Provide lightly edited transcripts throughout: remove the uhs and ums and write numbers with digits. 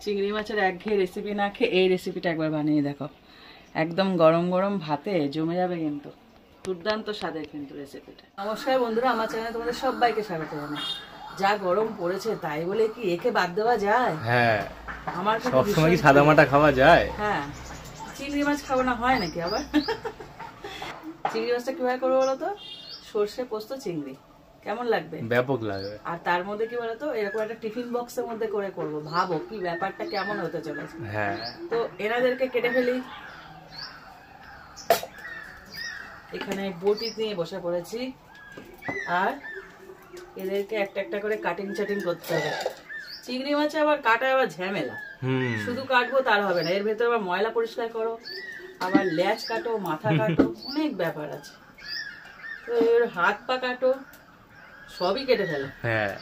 চিংড়ি মাছের একঘেয়ে রেসিপি না খেয়ে এই রেসিপিটা একবার বানিয়ে দেখো, একদম গরম গরম ভাতে জমে যাবে কিন্তু। দুর্দান্ত স্বাদের কিন্তু রেসিপিটা। নমস্কার বন্ধুরা, আমার চ্যানেলে তোমাদের সবাইকে স্বাগত জানাই। যা গরম পড়েছে তাই বলে কি একে বাদ দেওয়া যায়? হ্যাঁ, আমার সবসময় কি সাদা মাটা খাওয়া যায়? হ্যাঁ, চিংড়ি মাছ খাওয়া না হয় নাকি আবার? চিংড়ি মাছটা কিভাবে করবো বলো তো? সর্ষে পোস্ত চিংড়ি কেমন লাগবে? ব্যাপক লাগবে। আর তার মধ্যে কি বলতো, এরকম একটা টিফিন বক্সের মধ্যে করে করব। ভাবো কি ব্যাপারটা কেমন হতে চলেছে। হ্যাঁ, তো এনাদেরকে কেটে ফেলি। এখানে বটি নিয়ে বসে পড়েছি, আর এদেরকে একটা একটা করে কাটিং চাটিং করতে হবে। চিংড়ি মাছে আবার কাটা আবার ঝামেলা, শুধু কাটবো তার হবে না, এর ভেতরে আবার ময়লা পরিষ্কার করো, আবার লেজ কাটো, মাথা কাটো, অনেক ব্যাপার আছে। তো এর হাত পা কাটো, সবই কেটে ফেলো। হ্যাঁ,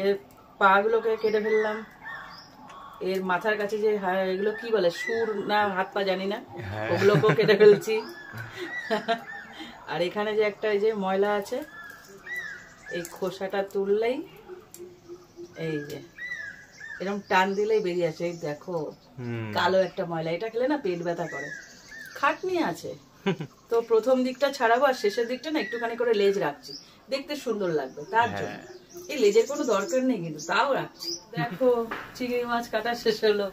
এর পা গুলোকে কেটে ফেললাম। এর মাথার কাছে যে এগুলো কি বলে, সুর না হাত পা জানি না, ওগুলোকেও কেটে ফেলছি। আর এখানে যে একটা এই যে ময়লা আছে, এই খোসাটা তুললেই এই যে এরকম টান দিলেই বেরিয়ে আসে। এই দেখো কালো একটা ময়লা, এটা খেলে না পেট ব্যথা করে, খাটনি আছে। তো প্রথম দিকটা ছাড়াবো, আর শেষের দিকটা না একটুখানি করে লেজ রাখছি, দেখতে সুন্দর লাগবে তার জন্য। এই লেজের কোনো দরকার নেই কিন্তু তাও রাখছি। দেখো চিংড়ি মাছ কাটা শেষ হলো,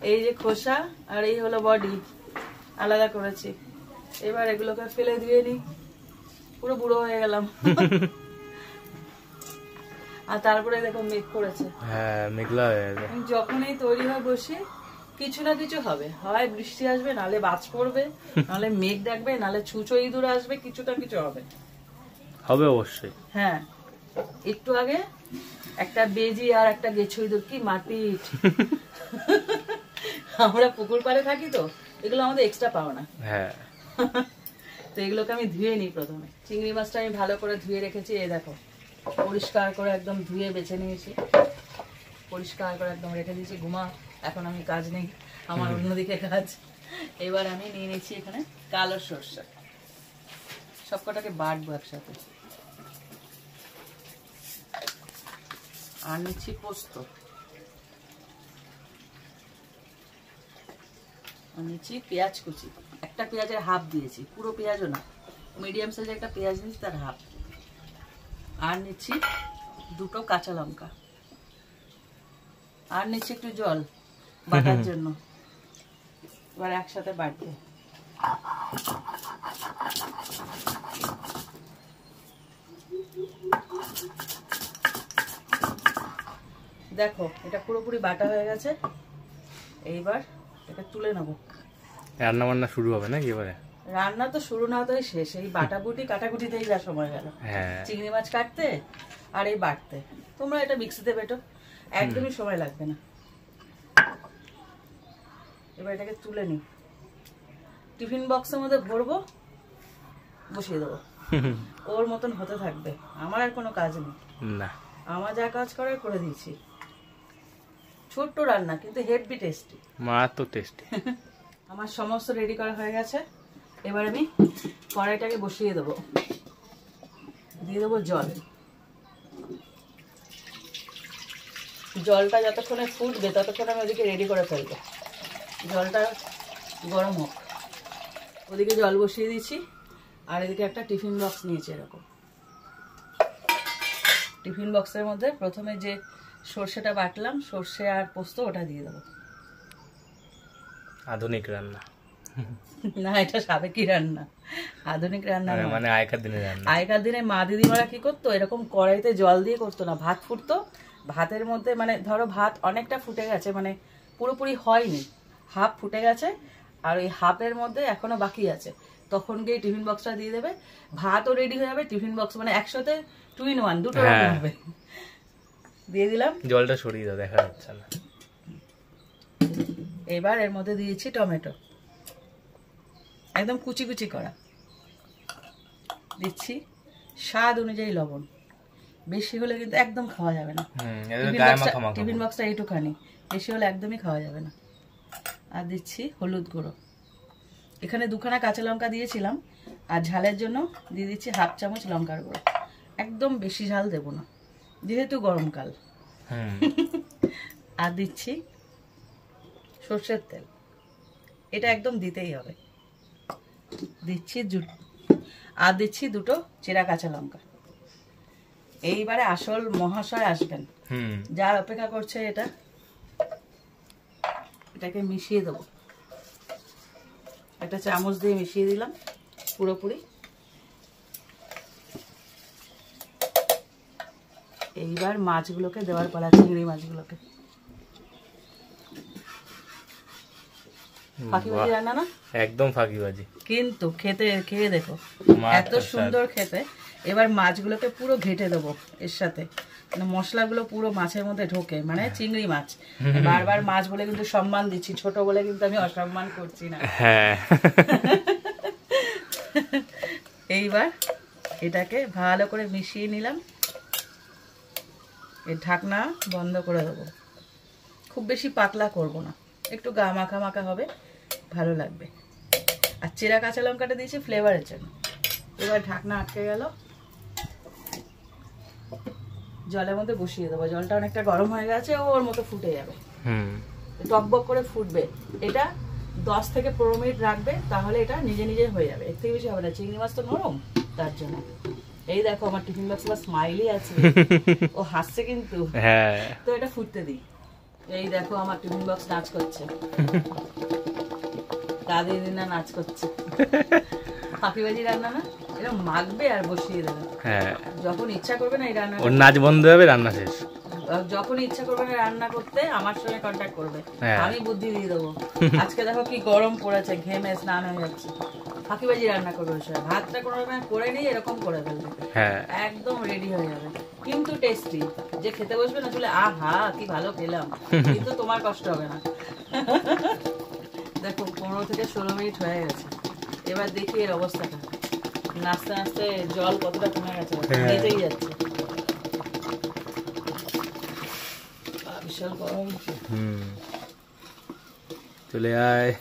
এই যে খোসা আর এই হলো বডি আলাদা করেছি। এবার এগুলোকে ফেলে দিয়ে নিই, পুরো বুড়ো হয়ে গেলাম। আর তারপরে দেখো মেঘ করেছে। হ্যাঁ, মেঘলা হয়ে গেছে। যখনই তৈরি হয় বসি, কিছু না কিছু হবে, হয় বৃষ্টি আসবে, নালে বাজ পড়বে, নালে মেঘ ডাকবে, নালে ছুঁচো ইঁদুর আসবে, কিছুটা কিছু হবে। হবে অবশ্যই। হ্যাঁ, একটু আগে একটা বেজি আর একটা গেছো ইঁদুর, কি মারপিট। আমরা পুকুর পাড়ে থাকি তো, এগুলো আমাদের এক্সট্রা পাওয়া না। হ্যাঁ, তো এগুলোকে আমি ধুয়ে নিই প্রথমে। চিংড়ি মাছটা আমি ভালো করে ধুয়ে রেখেছি, এই দেখো পরিষ্কার করে একদম ধুয়ে বেছে নিয়েছি, পরিষ্কার করে একদম রেখে দিয়েছি। ঘুমা, এখন আমি কাজ নেই, আমার অন্যদিকে কাজ। এবার আমি নিয়ে নিচ্ছি এখানে কালো সরষে, সবকটাকে বাটবো একসাথে। আর নিচ্ছি পোস্ত, আর নিচ্ছি পেঁয়াজ কুচি। একটা পেঁয়াজের হাফ দিয়েছি, পুরো পেঁয়াজও না, মিডিয়াম সাইজের একটা পেঁয়াজ নিচ্ছি, তার হাফ। আর নিচ্ছি দুটো কাঁচা লঙ্কা, আর নিচ্ছি একটু জল বাটার জন্য। এবার একসাথে বাটবো। দেখো এটা পুরোপুরি বাটা হয়ে গেছে, এইবার এটা তুলে নেবো। রান্না বান্না শুরু হবে নাকি এবারে? রান্না তো শুরু না হতেই শেষ, এই বাটাবুটি কাটাকুটিতেই যা সময় গেল। চিংড়ি মাছ কাটতে আর এই বাটতে। তোমরা এটা মিক্সিতে বেটো, একদমই সময় লাগবে না। এবার এটাকে তুলে নি, টিফিন বক্সের মধ্যে ভরবো, বসিয়ে দেবো, ওর মতন হতে থাকবে। আমার আর কোনো কাজ নেই, না, আমার যা কাজ করার করে দিয়েছি। ছোট্ট রান্না কিন্তু হেভি টেস্টি, মা তো টেস্টি। আমার সমস্ত রেডি করা হয়ে গেছে। এবার আমি কড়াইটাকে বসিয়ে দেবো, দিয়ে দেবো জল। জলটা যতক্ষণে ফুটবে ততক্ষণ আমি ওদিকে রেডি করে ফেলবো। জলটা গরম হোক, ওদিকে জল বসিয়ে দিচ্ছি। আর এদিকে একটা টিফিন বক্স নিয়েছি এরকম। টিফিন বক্সের মধ্যে প্রথমে যে সর্ষেটা বাটলাম, সর্ষে আর পোস্ত, ওটা দিয়ে দেবো। আধুনিক রান্না না, এটা সাবেকি রান্না, আধুনিক রান্না মানে আগেকার দিনের রান্না। আগেকার দিনে মা দিদিমারা কি করতো, এরকম কড়াইতে জল দিয়ে করতো না, ভাত ফুটতো, ভাতের মধ্যে মানে ধরো ভাত অনেকটা ফুটে গেছে, মানে পুরোপুরি হয়নি, হাফ ফুটে গেছে, আর ওই হাফের মধ্যে এখনো বাকি আছে, তখন গিয়ে টিফিন বক্সটা দিয়ে দেবে, ভাতও রেডি হয়ে যাবে, টিফিন বক্স মানে একসাথে 2 in 1, দুটো রান্না হবে। দিয়ে দিলাম, জলটা সরিয়ে দাও, দেখা যাচ্ছে না। এবার এর মধ্যে দিয়েছি টমেটো, একদম কুচি কুচি করা, দিচ্ছি স্বাদ অনুযায়ী লবণ, বেশি হলে কিন্তু একদম খাওয়া যাবে না। টিফিন বক্সটা এইটুখানি, বেশি হলে একদমই খাওয়া যাবে না। আর দিচ্ছি হলুদ গুঁড়ো, এখানে 2খানা কাঁচা লঙ্কা দিয়েছিলাম, আর ঝালের জন্য দিয়ে দিচ্ছি 1/2 চামচ লঙ্কার গুঁড়ো। একদম বেশি ঝাল দেব না, যেহেতু গরমকাল। হুম আর দিচ্ছি সর্ষের তেল, এটা একদম দিতেই হবে। দিচ্ছি আর দিচ্ছি দুটো চেরা কাঁচা লঙ্কা। এইবারে আসল মহাশয় আসবেন, যার অপেক্ষা করছে এটাকে মিশিয়ে দেবো। একটা চামচ দিয়ে মিশিয়ে দিলাম পুরোপুরি। এইবার মাছগুলোকে দেওয়ার পালা, চিংড়ি মাছগুলোকে। ফাঁকিবাজি রান্না না? একদম ফাঁকিবাজি, কিন্তু খেয়ে দেখো এত সুন্দর খেতে। এবার মাছগুলোকে পুরো ঘেটে দেবো এর সাথে, মানে মশলাগুলো পুরো মাছের মধ্যে ঢোকে, মানে চিংড়ি মাছ। বারবার মাছ বলে কিন্তু সম্মান দিচ্ছি, ছোট বলে কিন্তু আমি অসম্মান করছি না। হ্যাঁ এইবার এটাকে ভালো করে মিশিয়ে নিলাম। এর ঢাকনা বন্ধ করে দেবো। খুব বেশি পাতলা করব না, একটু গা মাখা মাখা হবে, ভালো লাগবে। আর চেরা কাঁচা লঙ্কাটা দিয়েছি ফ্লেভারের জন্য। এবার ঢাকনা আটকে গেল, জলের মধ্যে বসিয়ে দেবো। জলটা অনেকটা গরম হয়ে গেছে, ওর মতো ফুটে যাবে, টকবক করে ফুটবে। এটা 10 থেকে 15 মিনিট রাখবে, তাহলে এটা নিজে নিজে হয়ে যাবে। এর থেকে বেশি হবে না, চিংড়ি মাছ তো নরম, তার জন্য। এই দেখো আমার টিফিন বক্স বা স্মাইলি আছে, ও হাসছে কিন্তু। তো এটা ফুটতে দিই। এই দেখো আমার টিফিন বক্স নাচ করছে, দাদি দিনা নাচ করছে। ফাঁকিবাজি রান্না না, এরকম মাখবে আর বসিয়ে দেবে। যখন ইচ্ছা করবে না এই রান্না, ওর নাচ বন্ধ হবে, রান্না শেষ। যখন ইচ্ছা করবে না রান্না করতে, আমার সঙ্গে কন্ট্যাক্ট করবে, আমি বুদ্ধি দিয়ে দেবো। আজকে দেখো কি গরম পড়েছে, ঘেমে স্নান হয়ে যাচ্ছে। ফাঁকিবাজি রান্না করবে, ভাতটা কোনো রকম করে নিয়ে এরকম করে ফেলবে, একদম রেডি হয়ে যাবে। কিন্তু টেস্টি, যে খেতে বসবে না চলে আহা কি ভালো খেলাম, কিন্তু তোমার কষ্ট হবে না। দেখো 15 থেকে 16 মিনিট হয়ে গেছে। এবার দেখি এর অবস্থাটা, নাচতে নাচতে জল কতটা কমে গেছে, নিতেই যাচ্ছে। বিশাল গরম। চলে আয়,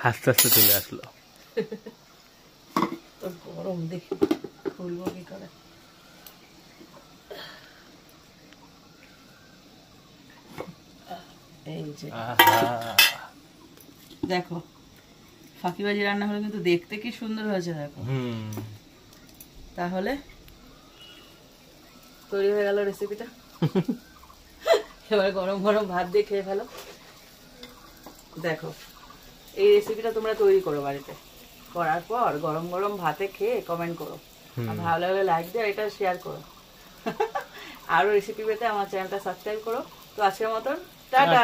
হাসতে হাসতে চলে আসলো। তোর গরম দেখি খুলবো কি করে। এই যে দেখো ফাঁকিবাজি রান্না হলে কিন্তু দেখতে কি সুন্দর হয়েছে দেখো। তাহলে তৈরি হয়ে গেল রেসিপিটা। এবার গরম গরম ভাত দিয়ে খেয়ে ফেলো। দেখো এই রেসিপিটা তোমরা তৈরি করো বাড়িতে, করার পর গরম গরম ভাতে খেয়ে কমেন্ট করো, আর ভালো লাগলে লাইক দিয়ে এটা শেয়ার করো। আরো রেসিপি পেতে আমার চ্যানেলটা সাবস্ক্রাইব করো। তো আজকের মতন টাটা।